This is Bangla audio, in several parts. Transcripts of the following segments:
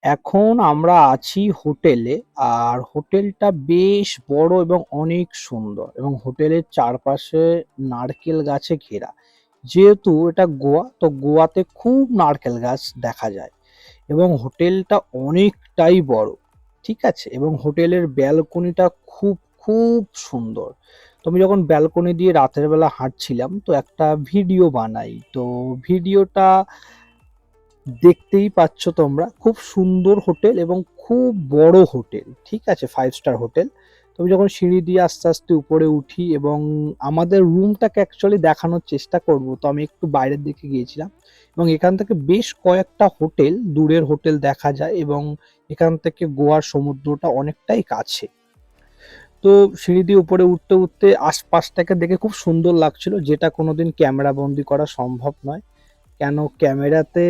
এখন আমরা আছি হোটেলে। আর হোটেলটা বেশ বড় এবং অনেক সুন্দর এবং হোটেলের চারপাশে নারকেল গাছে ঘেরা। যেহেতু এটা গোয়া, তো গোয়াতে খুব নারকেল গাছ দেখা যায় এবং হোটেলটা অনেকটাই বড়। ঠিক আছে? এবং হোটেলের ব্যালকনিটা খুব, খুব সুন্দর। তো আমি যখন ব্যালকনি দিয়ে রাতের বেলা হাঁটছিলাম তো একটা ভিডিও বানাই। তো ভিডিওটা দেখতেই পাচ্ছ তোমরা, খুব সুন্দর হোটেল এবং খুব বড় হোটেল। ঠিক আছে? 5 স্টার হোটেল। তো আমি যখন সিঁড়ি দিয়ে আস্তে আস্তে উপরে উঠি এবং আমাদের রুমটাকে অ্যাকচুয়ালি দেখানোর চেষ্টা করব, তো আমি একটু বাইরের দিকে গিয়েছিলাম এবং এখান থেকে বেশ কয়েকটা হোটেল, দূরের হোটেল দেখা যায় এবং এখান থেকে গোয়ার সমুদ্রটা অনেকটাই কাছে। তো সিঁড়ি দিয়ে উপরে উঠতে উঠতে আশপাশটাকে দেখে খুব সুন্দর লাগছিল, যেটা কোনোদিন ক্যামেরা বন্দি করা সম্ভব নয়। কেন, ক্যামেরাতে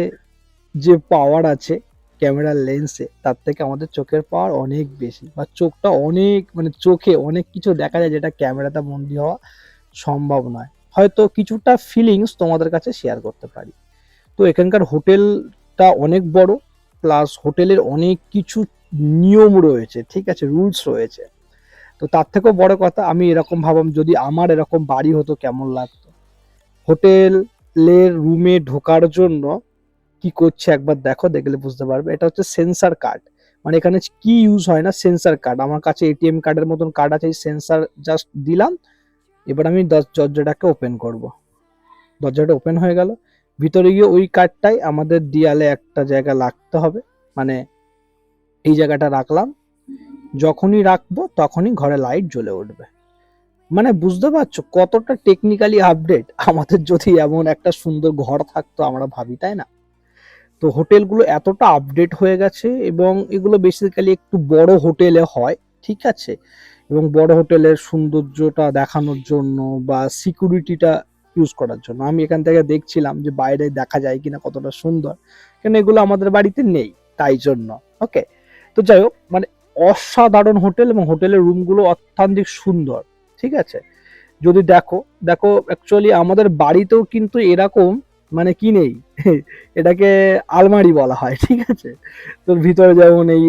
যে পাওয়ার আছে ক্যামেরার লেন্সে, তার থেকে আমাদের চোখের পাওয়ার অনেক বেশি, বা চোখটা অনেক, মানে চোখে অনেক কিছু দেখা যায় যেটা ক্যামেরাতে বন্দি হওয়া সম্ভব নয়। হয়তো কিছুটা ফিলিংস তোমাদের কাছে শেয়ার করতে পারি। তো এখানকার হোটেলটা অনেক বড়, প্লাস হোটেলের অনেক কিছু নিয়ম রয়েছে। ঠিক আছে? রুলস রয়েছে। তো তার থেকেও বড় কথা, আমি এরকম ভাবলাম যদি আমার এরকম বাড়ি হতো কেমন লাগতো। হোটেলের রুমে ঢোকার জন্য কি করছে একবার দেখো, দেখলে বুঝতে পারবে। এটা হচ্ছে সেন্সার কার্ড, মানে এখানে কি ইউজ হয় না, সেন্সার কার্ড। আমার কাছে এটিএম কার্ডের মতন কার্ড আছে, এই সেন্সার জাস্ট দিলাম। এবার আমি দরজাটাকে ওপেন করব। দরজাটা ওপেন হয়ে গেল। ভিতরে গিয়ে ওই কার্ডটাই আমাদের দেয়ালে একটা জায়গা লাগতে হবে, মানে এই জায়গাটা রাখলাম। যখনই রাখবো তখনই ঘরে লাইট জ্বলে উঠবে। মানে বুঝতে পারছো কতটা টেকনিক্যালি আপডেট। আমাদের যদি এমন একটা সুন্দর ঘর থাকতো, আমরা ভাবি, তাই না? তো হোটেলগুলো এতটা আপডেট হয়ে গেছে এবং এগুলো বেসিক্যালি একটু বড় হোটেলে হয়। ঠিক আছে? এবং বড় হোটেলের সৌন্দর্যটা দেখানোর জন্য বা সিকিউরিটিটা ইউজ করার জন্য। আমি এখান থেকে দেখছিলাম যে বাইরে দেখা যায় কিনা কতটা সুন্দর, কেন এগুলো আমাদের বাড়িতে নেই, তাই জন্য। ওকে। তো যাই হোক, মানে অসাধারণ হোটেল এবং হোটেলের রুমগুলো অত্যাধিক সুন্দর। ঠিক আছে? যদি দেখো, দেখো অ্যাকচুয়ালি আমাদের বাড়িতেও কিন্তু এরকম, মানে কি নেই, এটাকে আলমারি বলা হয়। ঠিক আছে? তোর ভিতরে যেমন এই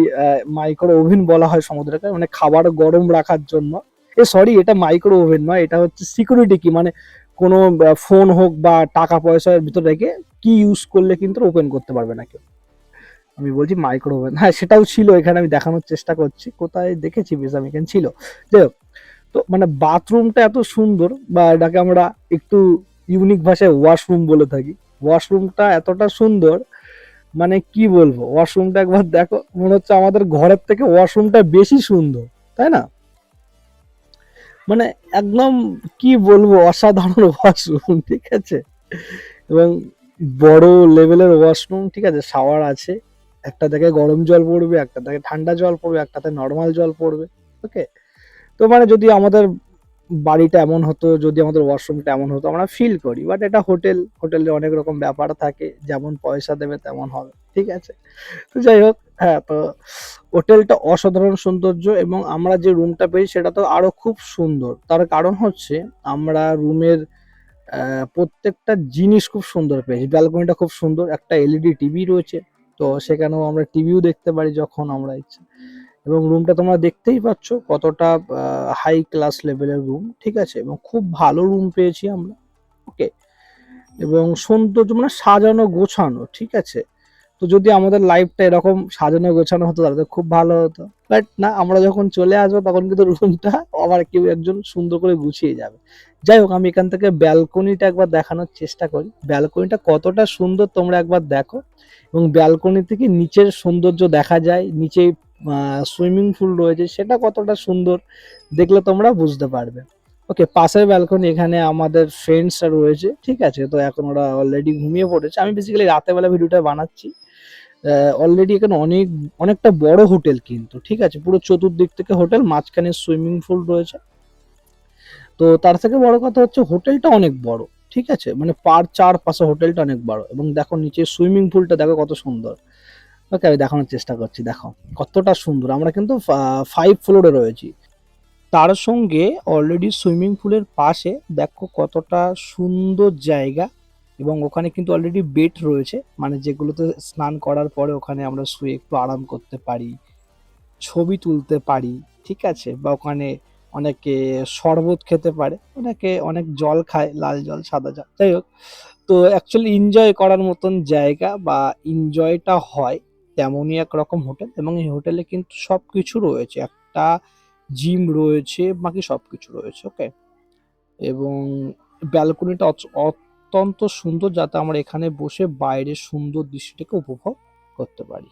মাইক্রো ওভেন বলা হয় সমুদ্রকে, মানে খাবার গরম রাখার জন্য। সরি, এটা মাইক্রো ওভেন নয়, এটা হচ্ছে সিকিউরিটি কি, মানে কোনো ফোন হোক বা টাকা পয়সার ভিতরে রেখে কি ইউজ করলে কিন্তু ওপেন করতে পারবে না কেউ। আমি বলছি মাইক্রো ওভেন, হ্যাঁ সেটাও ছিল এখানে, আমি দেখানোর চেষ্টা করছি কোথায় দেখেছি, বেশ আমি এখানে ছিল। যাই হোক, তো মানে বাথরুমটা এত সুন্দর, বা এটাকে আমরা একটু ইউনিক ভাষায় ওয়াশরুম বলে থাকি। ওয়াশরুমটা এতটা সুন্দর, মানে কি বলবো, ওয়াশরুমটা একবার দেখো, মনে হচ্ছে আমাদের ঘরের থেকে ওয়াশরুমটা বেশি সুন্দর, তাই না? মানে একদম, কি বলবো, অসাধারণ ওয়াশরুম। ঠিক আছে? এবং বড় লেভেলের ওয়াশরুম। ঠিক আছে? শাওয়ার আছে, একটা থেকে গরম জল পড়বে, একটা থেকে ঠান্ডা জল পড়বে, একটাতে নর্মাল জল পড়বে। ওকে। তো মানে যদি আমাদের বাড়িটা এমন হতো, যদি আমাদের ওয়াশরুমটা এমন হতো, আমরা ফিল করি। বাট এটা হোটেল, হোটেলে অনেক রকম ব্যাপার থাকে, যেমন পয়সা দেবে তেমন হবে। ঠিক আছে? তো যাই হোক, হ্যাঁ, তো হোটেলটা অসাধারণ সৌন্দর্য এবং আমরা যে রুমটা পেয়েছি সেটা তো আরো খুব সুন্দর। তার কারণ হচ্ছে আমরা রুমের প্রত্যেকটা জিনিস খুব সুন্দর পেয়েছি। ব্যালকনিটা খুব সুন্দর, একটা এলইডি টিভি রয়েছে, তো সেখানেও আমরা টিভিও দেখতে পারি যখন আমরা ইচ্ছে। এবং রুমটা তোমরা দেখতেই পাচ্ছ কতটা হাই ক্লাস লেভেলের রুম। ঠিক আছে? এবং খুব ভালো রুম পেয়েছি আমরা। ওকে। এবং সৌন্দর্য, মানে সাজানো গোছানো। ঠিক আছে? তো যদি আমাদের লাইফটা এরকম সাজানো গোছানো হতো তাহলে তো খুব ভালো হতো। বাট না, আমরা যখন চলে আসবো তখন কিন্তু রুমটা আবার কেউ একজন সুন্দর করে গুছিয়ে যাবে। যাই হোক, আমি এখান থেকে ব্যালকনিটা একবার দেখানোর চেষ্টা করি। ব্যালকনিটা কতটা সুন্দর তোমরা একবার দেখো। এবং ব্যালকনি থেকে নিচের সৌন্দর্য দেখা যায়, নিচে সুইমিং পুল রয়েছে, সেটা কতটা সুন্দর দেখলে তোমরা বুঝতে পারবে। ওকে, পাশের ব্যালকনি, এখানে আমাদের ফ্রেন্ডসরা রয়েছে। ঠিক আছে? তো এখন ওরা অলরেডি ঘুমিয়ে পড়েছে। আমি বেসিক্যালি রাতের বেলা ভিডিওটা বানাচ্ছি। অলরেডি এখানে অনেকটা বড় হোটেল কিন্তু। ঠিক আছে? পুরো চতুর্দিক থেকে হোটেল, মাঝখানে সুইমিং পুল রয়েছে। তো তার থেকে বড় কথা হচ্ছে হোটেলটা অনেক বড়। ঠিক আছে? মানে চারপাশে হোটেলটা অনেক বড় এবং দেখো নিচে সুইমিং পুলটা দেখো কত সুন্দর। ওকে, আমি দেখানোর চেষ্টা করছি, দেখো কতটা সুন্দর। আমরা কিন্তু 5 ফ্লোরে রয়েছি। তার সঙ্গে অলরেডি সুইমিং পুলের পাশে দেখো কতটা সুন্দর জায়গা। এবং ওখানে কিন্তু অলরেডি বেড রয়েছে, মানে যেগুলোতে স্নান করার পরে ওখানে আমরা শুয়ে একটু আরাম করতে পারি, ছবি তুলতে পারি, ঠিক আছে? বা ওখানে অনেকে শরবত খেতে পারে, অনেকে অনেক জল খায়, লাল জল, সাদা জল, যাই হোক। তো অ্যাকচুয়ালি এনজয় করার মতন জায়গা বা এনজয়টা হয় তেমনই একরকম হোটেল, এবং এই হোটেলে কিন্তু সবকিছু রয়েছে। একটা জিম রয়েছে, বাকি সবকিছু রয়েছে, ওকে? এবং ব্যালকনিটা অত্যন্ত সুন্দর, যাতে আমরা এখানে বসে বাইরের সুন্দর দৃশ্যটাকে উপভোগ করতে পারি।